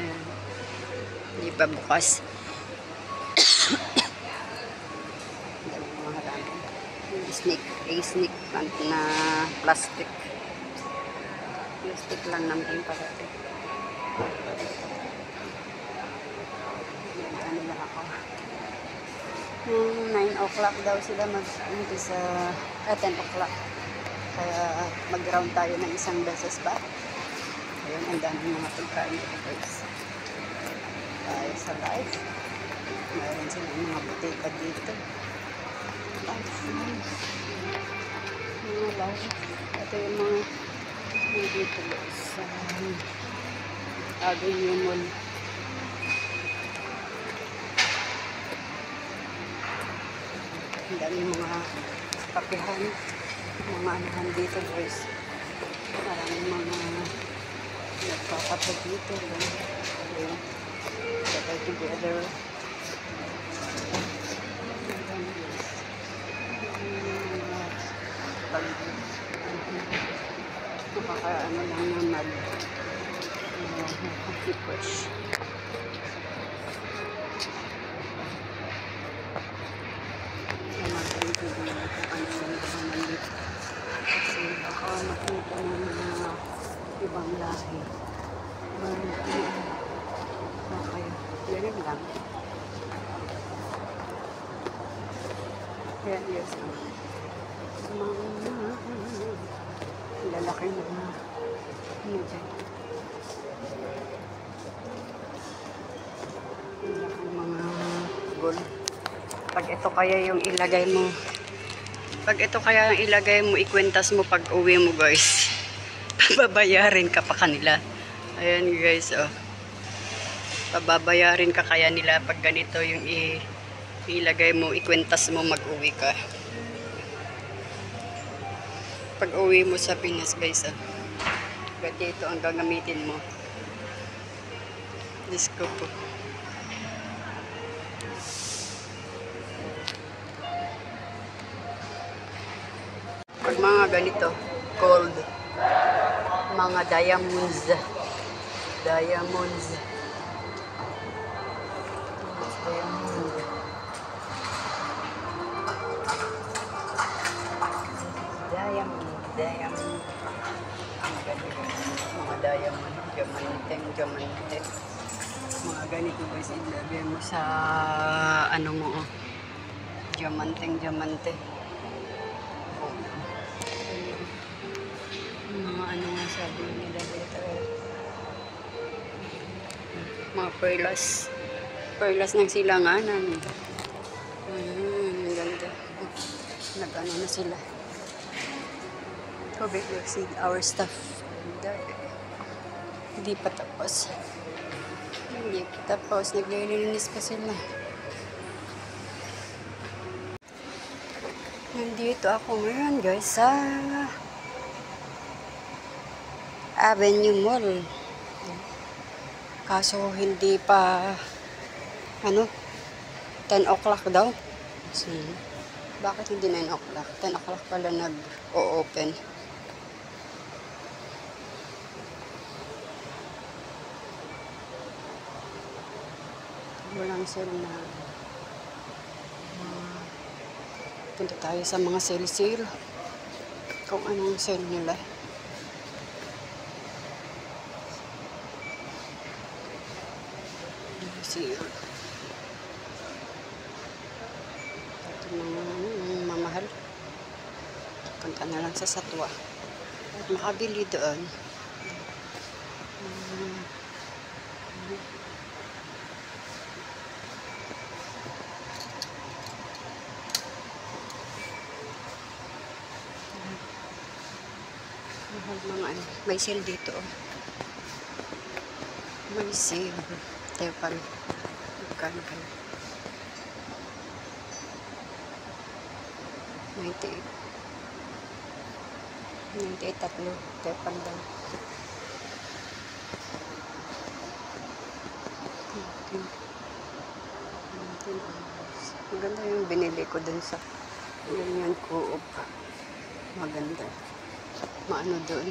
Ayan. Hindi pa bukas. Mga halaman. Snake plant na plastic. Plastic lang naman yung pagkati. Ano nila ako. 9 o'clock daw sila mag-umpisa. 10 o'clock. Kaya mag-round tayo ng isang beses pa. Ayun, ang dami mga pagkain dito guys. Tayo sa live. Mayroon silang mga butika dito. Mga live. Ito yung mga dito guys. Sa Avenue Mall. Ang dami mga kapihan. Mga anahan dito guys. Maraming mga nagpapatag dito. Ayan. Gatay together. Nakakaano lang naman. Push. Kasi baka makita ng mga ibang lahi. Okay. Ganun lang. Yan, yes. Lalaki na na. Ano dyan? Lalaki mga gold. Pag ito kaya yung ilagay mo, ikwentas mo pag uwi mo guys. Pababayarin ka pa kanila. Ayan guys, oh. Pababayarin ka kaya nila pag ganito yung ilagay mo, ikwentas mo mag-uwi ka. Pag uwi mo sa Pinas guys, oh. Ito ang gagamitin mo. Disco po. Pag mga ganito, gold, mga diamonds. Diamond. Ang ganito. Mga diamond, diamante. Mga ganito guys, ilagay mo sa ano mo, oh. Diamante. Mga ano nga sabi nila dito, mga perlas ng silanganan. Ang ganda. Nag-ano na sila. Tubig, see our stuff. Hindi pa tapos. Naglilinis pa sila. Nandito ako ngayon guys sa Avenue Mall. Kaso hindi pa 10 o'clock daw. Bakit hindi 9 o'clock? 10 o'clock pala nag-o-open. Walang sale na. Punta tayo sa mga sale. Kung anong sale nila. Sale. Ito mga mamahal. Punta na lang sa Satwa. At makabili doon. Mga ano, may sale dito. May sale. Tepal. Magkano ba? 98 tatlo. Tepal daw. Maganda yung binili ko dun sa Union Co-op. Maganda. Maano doon.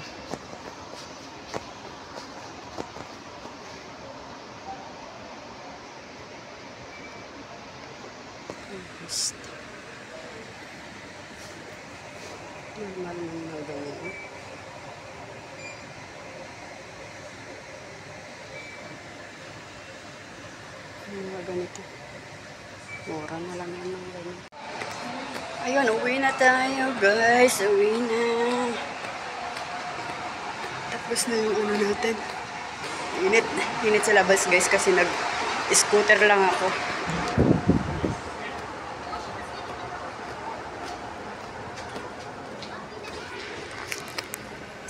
Basta. Normal na mga ganyan. Mga ganito. Mura na lang yan mga ganyan. Ayun, uwi na tayo guys. Uwi na. Tapos na yung ano natin. Init. Init sa labas guys kasi nag-scooter lang ako.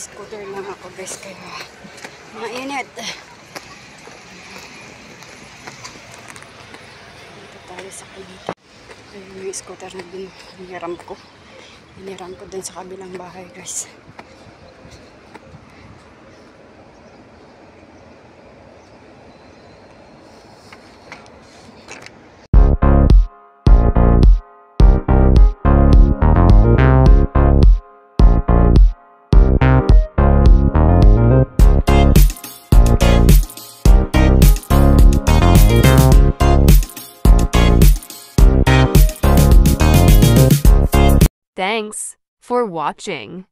Scooter lang ako guys kaya mainit. Dito tayo sa kanita. Ayun yung scooter na din. Hiniram ko. Hiniram ko din sa kabilang bahay guys. Thanks for watching.